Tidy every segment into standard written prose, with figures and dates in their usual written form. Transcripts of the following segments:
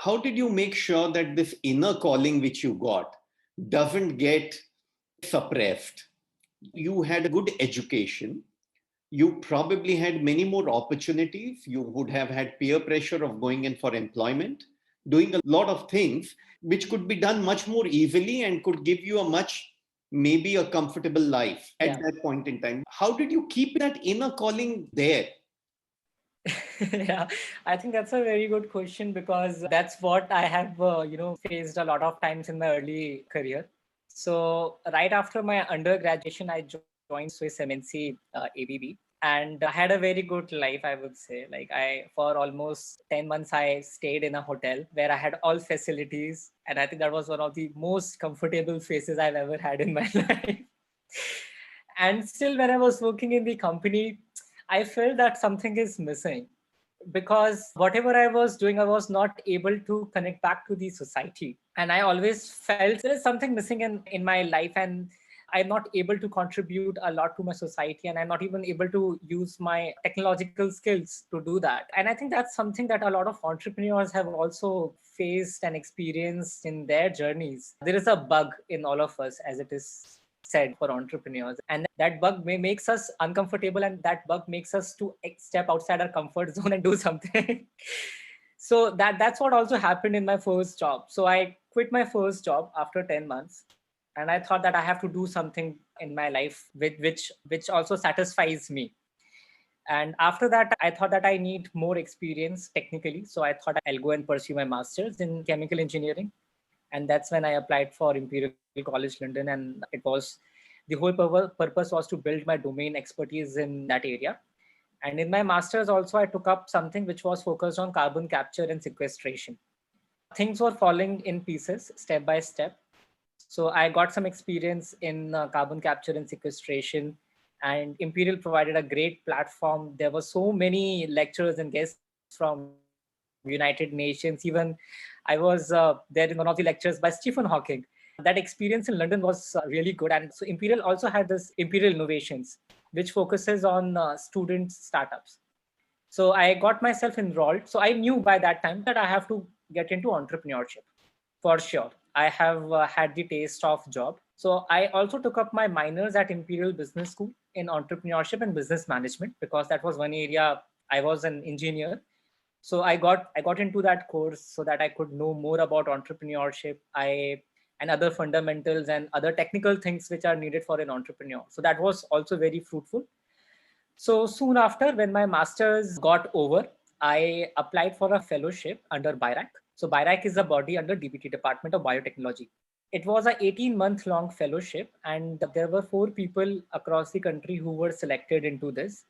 how did you make sure that this inner calling which you got doesn't get suppressed? You had a good education. You probably had many more opportunities. You would have had peer pressure of going in for employment, doing a lot of things which could be done much more easily and could give you a much, maybe a comfortable life at Yeah. that point in time. How did you keep that inner calling there? Yeah, I think that's a very good question because that's what I have, faced a lot of times in my early career. So right after my undergraduation, I joined Swiss MNC ABB, and I had a very good life, I would say. Like for almost 10 months, I stayed in a hotel where I had all facilities, and I think that was one of the most comfortable phases I've ever had in my life. And still, when I was working in the company, I felt that something is missing because whatever I was doing, I was not able to connect back to the society. And I always felt there is something missing in my life, and I'm not able to contribute a lot to my society, and I'm not even able to use my technological skills to do that. And I think that's something that a lot of entrepreneurs have also faced and experienced in their journeys. There is a bug in all of us, as it is said, for entrepreneurs, and that bug makes us uncomfortable, and that bug makes us to step outside our comfort zone and do something. So that's what also happened in my first job. So I quit my first job after 10 months, and I thought that I have to do something in my life which also satisfies me. And after that, I thought that I need more experience technically, so I thought I'll go and pursue my master's in chemical engineering. And that's when I applied for Imperial College London, and it was the whole purpose was to build my domain expertise in that area. And in my master's also, I took up something which was focused on carbon capture and sequestration. Things were falling in pieces step by step. So I got some experience in carbon capture and sequestration, and Imperial provided a great platform. There were so many lecturers and guests from United Nations. Even I was there in one of the lectures by Stephen Hawking. That experience in London was really good. And so Imperial also had this Imperial Innovations, which focuses on student startups. So I got myself enrolled. So I knew by that time that I have to get into entrepreneurship for sure. I have had the taste of job. So I also took up my minors at Imperial Business School in entrepreneurship and business management, because that was one area. I was an engineer. So I got into that course so that I could know more about entrepreneurship, I and other fundamentals and other technical things which are needed for an entrepreneur. So that was also very fruitful. So soon after, when my master's got over, I applied for a fellowship under BIRAC. So BIRAC is a body under DBT, Department of Biotechnology. It was a 18-month long fellowship, and there were 4 people across the country who were selected into this.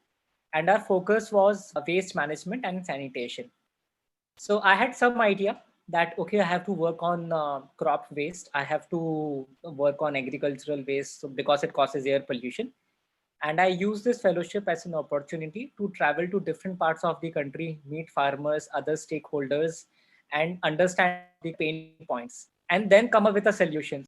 And our focus was waste management and sanitation. So I had some idea that, okay, I have to work on crop waste. I have to work on agricultural waste, so because it causes air pollution. And I use this fellowship as an opportunity to travel to different parts of the country, meet farmers, other stakeholders, and understand the pain points, and then come up with a solution.